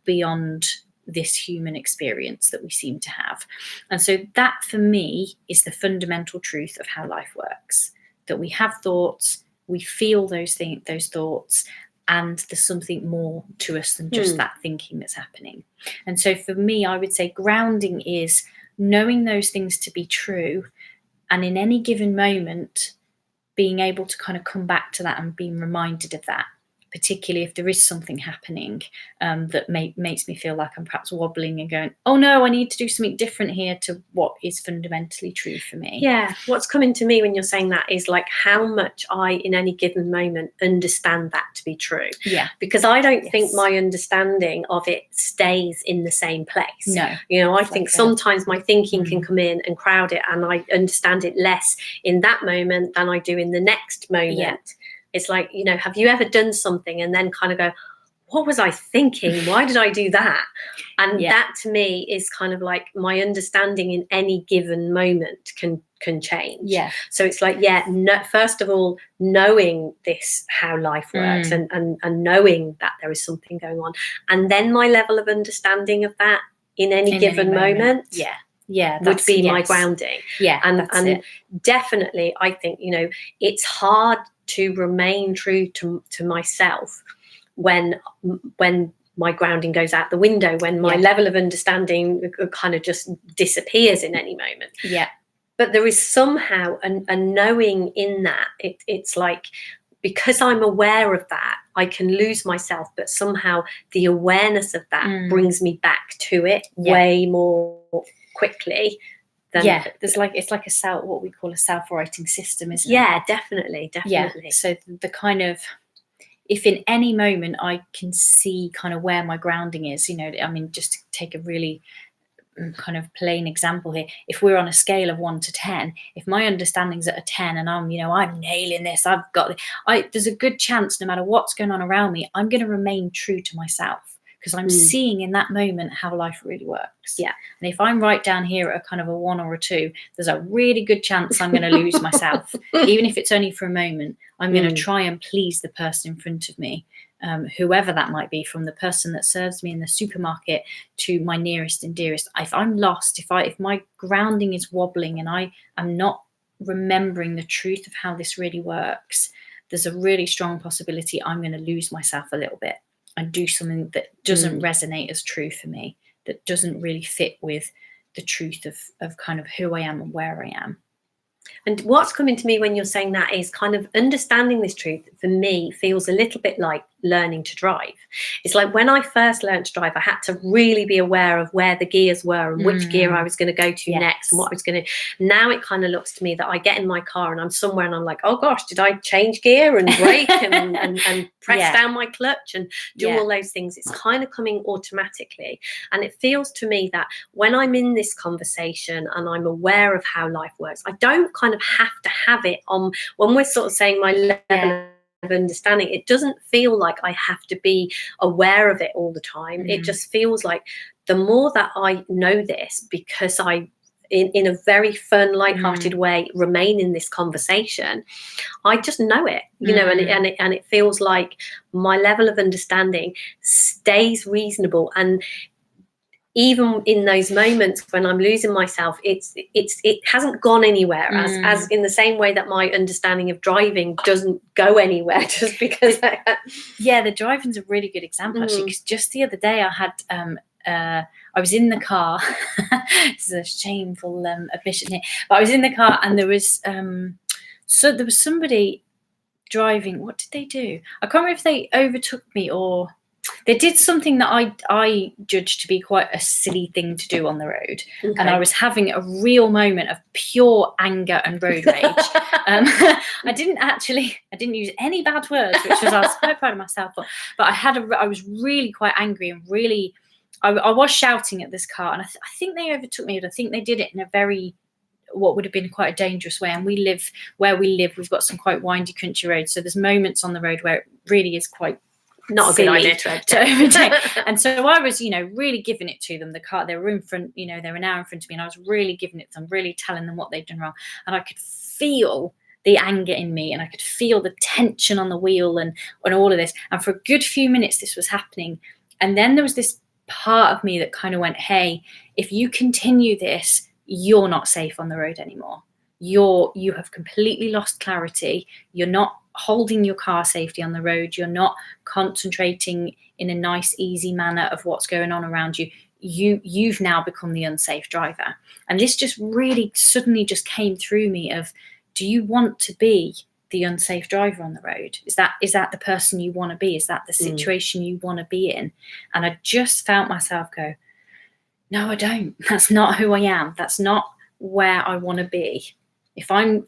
beyond this human experience that we seem to have. And so that, for me, is the fundamental truth of how life works, that we have thoughts, we feel those thoughts, and there's something more to us than just that thinking that's happening. And so for me, I would say grounding is knowing those things to be true, and in any given moment being able to kind of come back to that and being reminded of that, particularly if there is something happening that makes me feel like I'm perhaps wobbling and going, oh no, I need to do something different here, to what is fundamentally true for me. Yeah, what's coming to me when you're saying that is like how much I, in any given moment, understand that to be true. Yeah. Because I don't think my understanding of it stays in the same place. No. You know, I think sometimes my thinking can come in and crowd it, and I understand it less in that moment than I do in the next moment. Yeah. It's like, you know, have you ever done something and then kind of go, what was I thinking? Why did I do that? And that to me is kind of like my understanding in any given moment can change. Yeah. So it's like, first of all, knowing this, how life works, and knowing that there is something going on. And then my level of understanding of that in any given moment. Yeah, would be my grounding. Yeah, and definitely, I think, you know, it's hard to remain true to myself when my grounding goes out the window, when my level of understanding kind of just disappears in any moment. Yeah. But there is somehow a knowing in that. It's like, because I'm aware of that, I can lose myself, but somehow the awareness of that brings me back to it way more quickly than there's like, it's like what we call a self-writing system, isn't it? Yeah, definitely. So the kind of, if in any moment I can see kind of where my grounding is, you know, I mean, just to take a really kind of plain example here, if we're on a scale of 1 to 10, if my understanding's at a 10 and I'm, you know, I'm nailing this, I've got there's a good chance, no matter what's going on around me, I'm going to remain true to myself, because I'm seeing in that moment how life really works. Yeah. And if I'm right down here at a kind of a 1 or a 2, there's a really good chance I'm going to lose myself. Even if it's only for a moment, I'm going to try and please the person in front of me, whoever that might be, from the person that serves me in the supermarket to my nearest and dearest. If I'm lost, if my grounding is wobbling and I am not remembering the truth of how this really works, there's a really strong possibility I'm going to lose myself a little bit and do something that doesn't resonate as true for me, that doesn't really fit with the truth of kind of who I am and where I am. And what's coming to me when you're saying that is kind of understanding this truth, for me, feels a little bit like learning to drive. It's like when I first learned to drive, I had to really be aware of where the gears were and which gear I was going to go to next and what I was going to. Now it kind of looks to me that I get in my car and I'm somewhere and I'm like, oh gosh, did I change gear and brake and press down my clutch and do all those things? It's kind of coming automatically. And it feels to me that when I'm in this conversation and I'm aware of how life works, I don't kind of have to have it on when we're sort of saying my level of understanding. It doesn't feel like I have to be aware of it all the time. It just feels like the more that I know this, because I in a very fun, lighthearted way remain in this conversation, I just know it, you know, and it feels like my level of understanding stays reasonable. And even in those moments when I'm losing myself, it hasn't gone anywhere, as in the same way that my understanding of driving doesn't go anywhere just because. The driving's a really good example, actually, because just the other day I had I was in the car. This is a shameful admission here, but I was in the car and there was there was somebody driving. What did they do? I can't remember if they overtook me or they did something that I judged to be quite a silly thing to do on the road. And I was having a real moment of pure anger and road rage. I didn't use any bad words, which I was quite proud of myself for. But I was really quite angry and really, I was shouting at this car. And I think they overtook me, but I think they did it in a very, what would have been quite a dangerous way. And where we live, we've got some quite windy country roads. So there's moments on the road where it really is quite not a good idea to overtake. And so I was, really giving it to them. The car, they were in front, they were an hour in front of me, and I was really giving it to them, really telling them what they'd done wrong. And I could feel the anger in me, and I could feel the tension on the wheel and all of this. And for a good few minutes, this was happening. And then there was this part of me that kind of went, hey, if you continue this, you're not safe on the road anymore. You have completely lost clarity. You're not holding your car safety on the road. You're not concentrating in a nice, easy manner of what's going on around you. You've now become the unsafe driver. And this just really suddenly just came through me of, do you want to be the unsafe driver on the road? Is that the person you want to be? Is that the situation you want to be in? And I just felt myself go, no, I don't. That's not who I am. That's not where I want to be. If I'm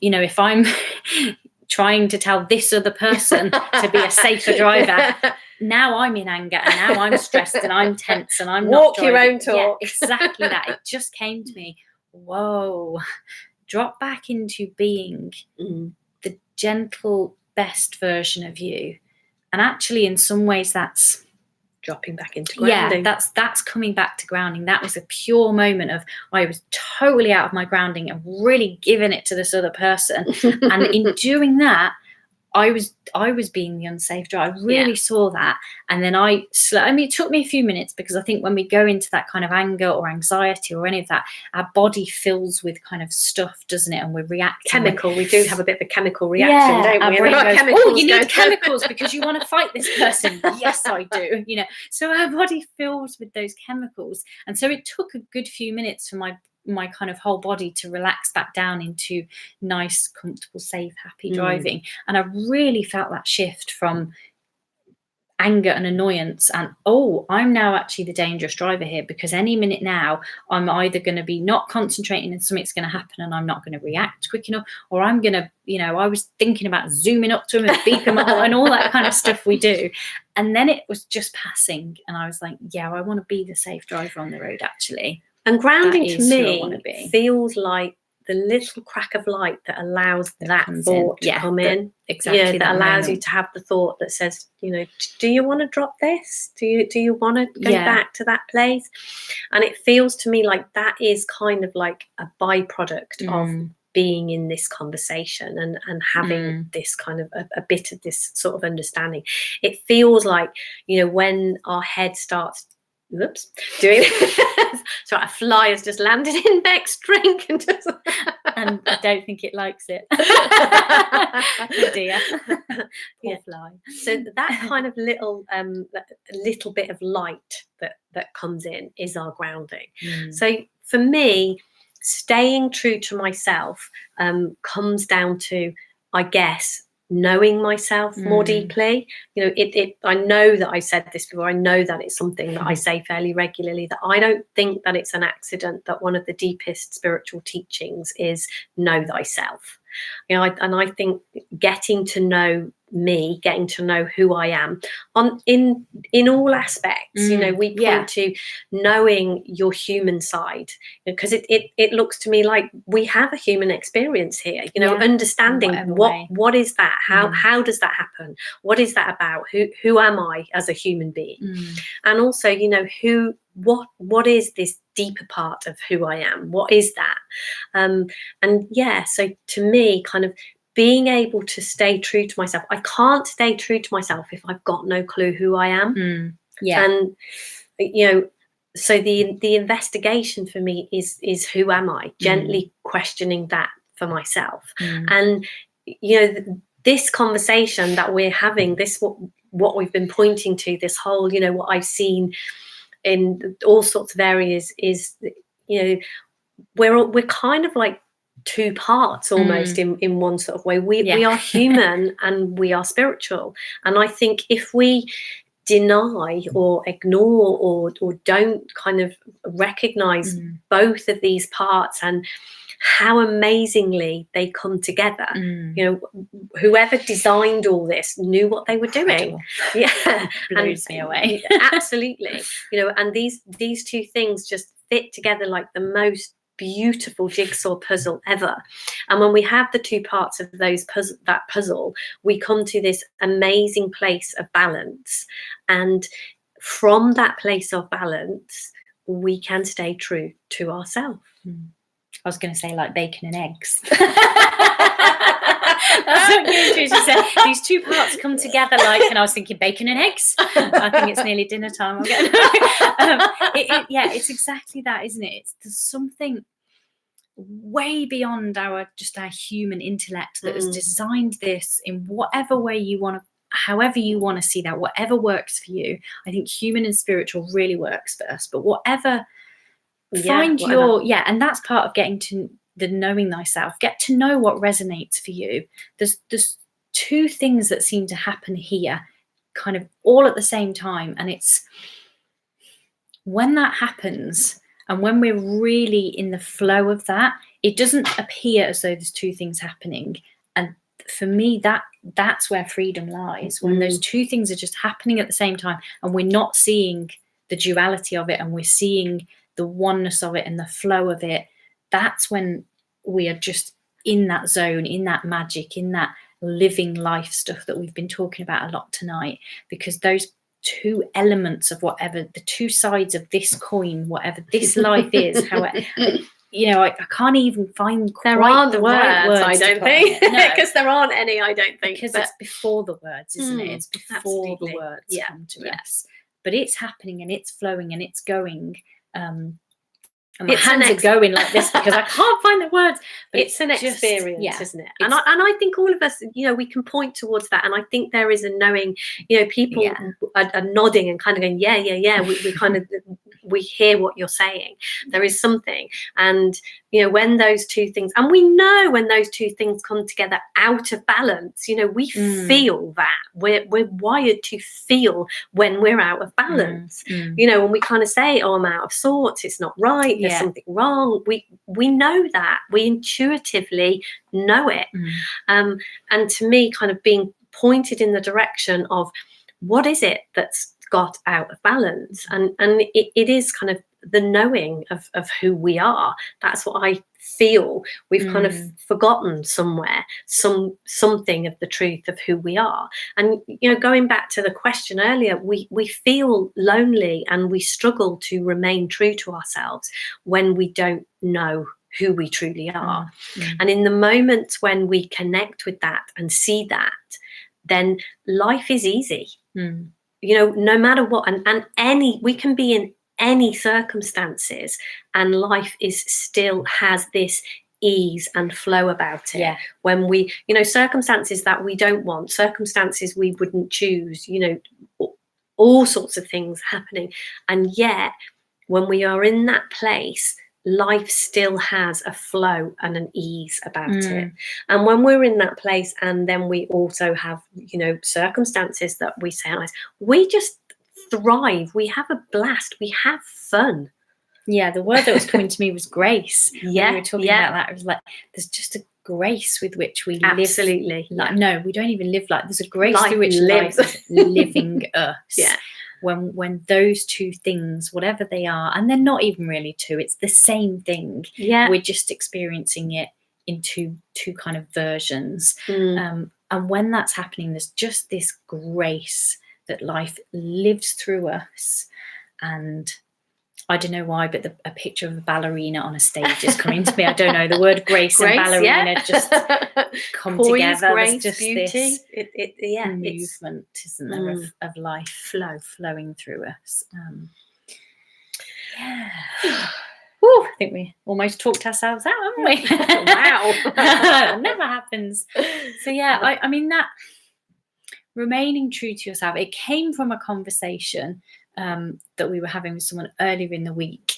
trying to tell this other person to be a safer driver, now I'm in anger, and now I'm stressed, and I'm tense, and I'm walk not your driving. own talk. Yeah, exactly that. It just came to me. Whoa, drop back into being the gentle, best version of you. And actually, in some ways, that's dropping back into grounding. Yeah, that's coming back to grounding. That was a pure moment of, I was totally out of my grounding and really giving it to this other person. And in doing that, I was being the unsafe driver. I really saw that. And then it took me a few minutes, because I think when we go into that kind of anger or anxiety or any of that, our body fills with kind of stuff, doesn't it? And we're reacting. Chemical. We do have a bit of a chemical reaction, don't we? Goes, you need chemicals because you want to fight this person. Yes, I do. So our body fills with those chemicals. And so it took a good few minutes for my kind of whole body to relax back down into nice, comfortable, safe, happy driving. And I really felt that shift from anger and annoyance and, I'm now actually the dangerous driver here, because any minute now I'm either going to be not concentrating and something's going to happen and I'm not going to react quick enough, or I'm going to, I was thinking about zooming up to him and beeping him up and all that kind of stuff we do. And then it was just passing, and I was like, yeah, I want to be the safe driver on the road, actually. And grounding to me feels like the little crack of light that allows that thought to come in. Exactly. That allows you to have the thought that says, do you want to drop this? Do you want to go back to that place? And it feels to me like that is kind of like a byproduct of being in this conversation and having this kind of a bit of this sort of understanding. It feels like, when our head starts doing so a fly has just landed in Bec's drink and I don't think it likes it. Oh dear. Poor fly. So that kind of little bit of light that comes in is our grounding. So for me, staying true to myself comes down to, I guess, knowing myself more deeply. I know that I said this before. I know that it's something that I say fairly regularly, that I don't think that it's an accident that one of the deepest spiritual teachings is know thyself. I think getting to know me, getting to know who I am in all aspects. We point to knowing your human side, because it looks to me like we have a human experience here. Understanding what is that, how does that happen, what is that about, who am I as a human being, and also what is this deeper part of who I am, what is that, so to me, kind of being able to stay true to myself. I can't stay true to myself if I've got no clue who I am. And so the investigation for me is who am I, gently questioning that for myself. And this conversation that we're having, this what we've been pointing to, this whole what I've seen in all sorts of areas is we're kind of like two parts almost in one sort of way. We are human and we are spiritual. And I think if we deny or ignore or don't kind of recognize both of these parts and how amazingly they come together, whoever designed all this knew what they were doing. Blows me away. Absolutely. And these two things just fit together like the most beautiful jigsaw puzzle ever. And when we have the two parts of that puzzle, we come to this amazing place of balance. And from that place of balance, we can stay true to ourselves. I was going to say like bacon and eggs. That's what you said. These two parts come together like, and I was thinking bacon and eggs. I think it's nearly dinner time. It's exactly that, isn't it? There's something way beyond our human intellect that has designed this in whatever way you want to, however you want to see that, whatever works for you. I think human and spiritual really works for us, but whatever, find your, and that's part of getting to the knowing thyself. Get to know what resonates for you. There's two things that seem to happen here kind of all at the same time, and it's when that happens and when we're really in the flow of that, it doesn't appear as though there's two things happening. And for me, that's where freedom lies, when those two things are just happening at the same time and we're not seeing the duality of it and we're seeing the oneness of it and the flow of it. That's when we are just in that zone, in that magic, in that living life stuff that we've been talking about a lot tonight, because those two elements of whatever, the two sides of this coin, whatever this life is, however, you know, I can't even find there aren't the right words, I don't think, because there aren't any, I don't think, because it's before the words, isn't it? It's before the words come to us, but it's happening and it's flowing and it's going. And my hands are going like this because I can't find the words. But it's an experience, isn't it? And I think all of us, you know, we can point towards that. And I think there is a knowing, you know, people are nodding and kind of going, yeah. We kind of, we hear what you're saying. There is something. And, you know, when those two things, and we know when those two things come together out of balance, you know, we feel that. We're wired to feel when we're out of balance. You know, when we kind of say, oh, I'm out of sorts, it's not right, there's something wrong. We know that. We intuitively know it. And to me, kind of being pointed in the direction of what is it that's got out of balance, and it is kind of the knowing of who we are. That's what I feel we've kind of forgotten somewhere, something of the truth of who we are. And, you know, going back to the question earlier, we feel lonely and we struggle to remain true to ourselves when we don't know who we truly are. And in the moments when we connect with that and see that, then life is easy. You know, no matter what, and we can be in any circumstances and life is still has this ease and flow about it. When we, you know, circumstances that we don't want, circumstances we wouldn't choose, you know, all sorts of things happening. And yet when we are in that place, life still has a flow and an ease about it. And when we're in that place, and then we also have, you know, circumstances that we say, we just thrive, we have a blast, we have fun. The word that was coming to me was grace. When we were talking about that, it was like there's just a grace with which we live. No, we don't even live like, there's a grace through which life is living us. When those two things, whatever they are, and they're not even really two, it's the same thing. We're just experiencing it in two kind of versions. And when that's happening, there's just this grace that life lives through us. And I don't know why, but a picture of a ballerina on a stage is coming to me. I don't know, the word grace and ballerina just come together. Grace, there's just beauty. this movement, isn't there, of life flowing through us. Whew, I think we almost talked ourselves out, haven't we? Wow. It never happens. So I mean, that remaining true to yourself, it came from a conversation that we were having with someone earlier in the week,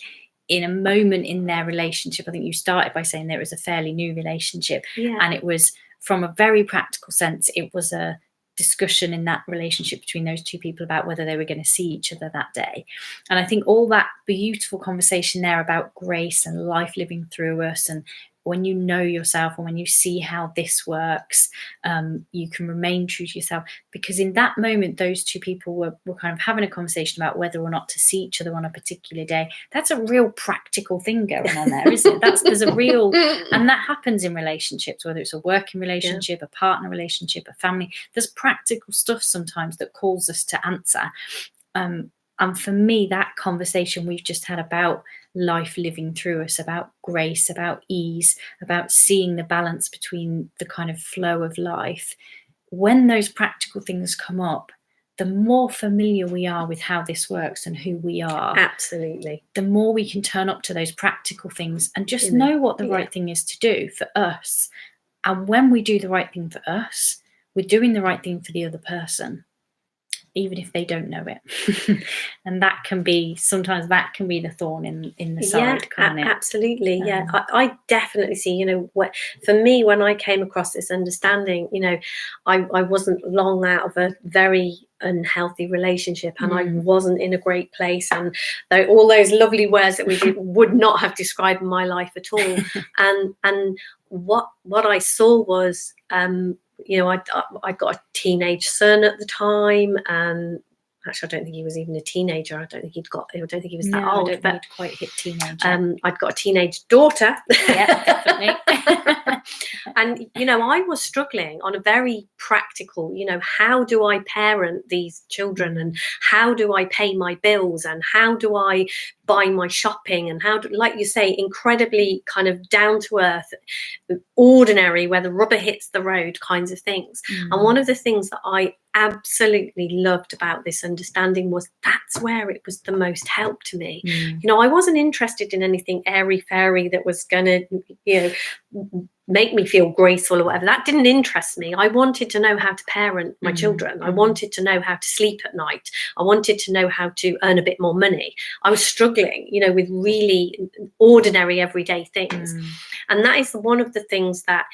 in a moment in their relationship. I think you started by saying there was a fairly new relationship, and it was, from a very practical sense, it was a discussion in that relationship between those two people about whether they were going to see each other that day. And I think all that beautiful conversation there about grace and life living through us, and when you know yourself and when you see how this works, you can remain true to yourself. Because in that moment, those two people were kind of having a conversation about whether or not to see each other on a particular day. That's a real practical thing going on there, isn't it? There's a real, and that happens in relationships, whether it's a working relationship, a partner relationship, a family. There's practical stuff sometimes that calls us to answer. And for me, that conversation we've just had about life living through us, about grace, about ease, about seeing the balance between the kind of flow of life, when those practical things come up, the more familiar we are with how this works and who we are, absolutely, the more we can turn up to those practical things and just You know, know what the right thing is to do for us. And when we do the right thing for us, we're doing the right thing for the other person, even if they don't know it. And that can be, sometimes that can be the thorn in the side, can't it? Absolutely. Yeah, I definitely see, you know, for me, when I came across this understanding, you know, I wasn't long out of a very unhealthy relationship, and I wasn't in a great place, and all those lovely words that we did would not have described my life at all. and what I saw was, you know, I got a teenage son at the time, and actually, I don't think he was even a teenager. I don't think he was that old. I don't think he'd quite hit teenager. I'd got a teenage daughter. Yeah, definitely. And, you know, I was struggling on a very practical, you know, how do I parent these children, and how do I pay my bills, and how do I buy my shopping, and how do, like you say, incredibly kind of down to earth, ordinary, where the rubber hits the road kinds of things. And one of the things that I absolutely loved about this understanding was that's where it was the most help to me. You know, I wasn't interested in anything airy fairy that was going to, you know, make me feel graceful or whatever. That didn't interest me. I wanted to know how to parent my children. I wanted to know how to sleep at night. I wanted to know how to earn a bit more money. I was struggling, you know, with really ordinary everyday things. And that is one of the things that,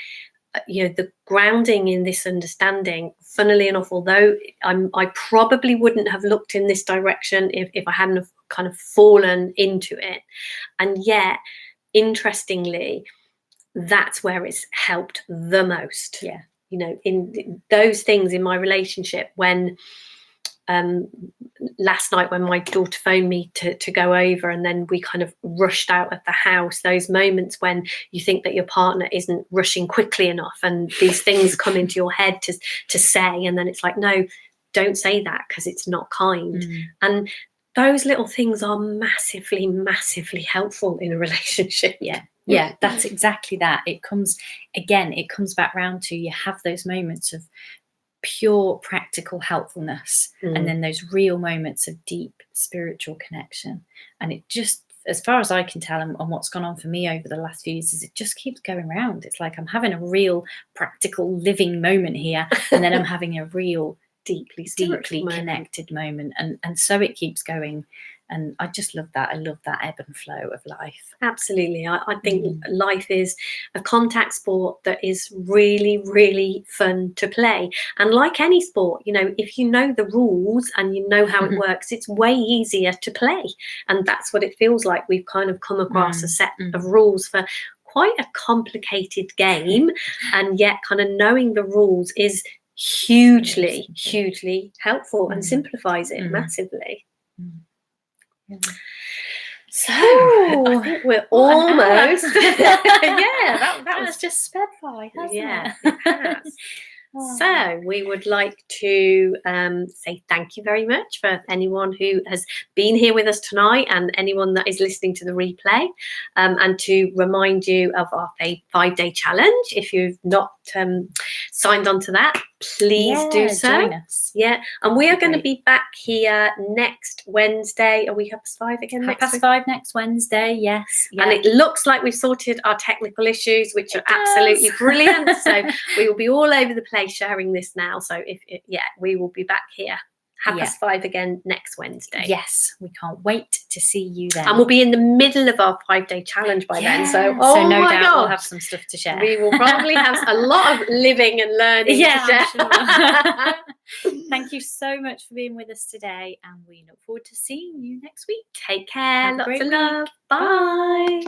you know, the grounding in this understanding, funnily enough, although I probably wouldn't have looked in this direction if I hadn't have kind of fallen into it. And yet, interestingly, that's where it's helped the most. Yeah. You know, in those things in my relationship, when last night when my daughter phoned me to go over, and then we kind of rushed out of the house, those moments when you think that your partner isn't rushing quickly enough, and these things come into your head to say, and then it's like, no, don't say that because it's not kind. And those little things are massively, massively helpful in a relationship. Yeah, that's exactly that. It comes back round to, you have those moments of pure practical helpfulness, and then those real moments of deep spiritual connection. And it just, as far as I can tell, and what's gone on for me over the last few years, is it just keeps going round. It's like I'm having a real practical living moment here, and then I'm having a real deeply connected moment, and so it keeps going. And I just love that. I love that ebb and flow of life. Absolutely. I think life is a contact sport that is really, really fun to play. And like any sport, you know, if you know the rules and you know how it works, it's way easier to play. And that's what it feels like. We've kind of come across a set of rules for quite a complicated game, and yet kind of knowing the rules is hugely, hugely helpful and simplifies it massively. So I think we're almost that was just sped by, hasn't it? It has. So we would like to say thank you very much for anyone who has been here with us tonight, and anyone that is listening to the replay, and to remind you of our 5-day challenge. If you've not signed on to that, please do so. Join us. Yeah, and we are going to be back here next Wednesday. Are we 5:30 again? 5:30 next Wednesday, yes. And it looks like we've sorted our technical issues, which are absolutely brilliant. So we will be all over the place sharing this now. So we will be back here 5:30 again next Wednesday. Yes, we can't wait to see you then. And we'll be in the middle of our 5-day challenge by then. So no doubt we'll have some stuff to share. We will probably have a lot of living and learning to share. Sure. Thank you so much for being with us today, and we look forward to seeing you next week. Take care. Have a Lots great of week. love. Bye.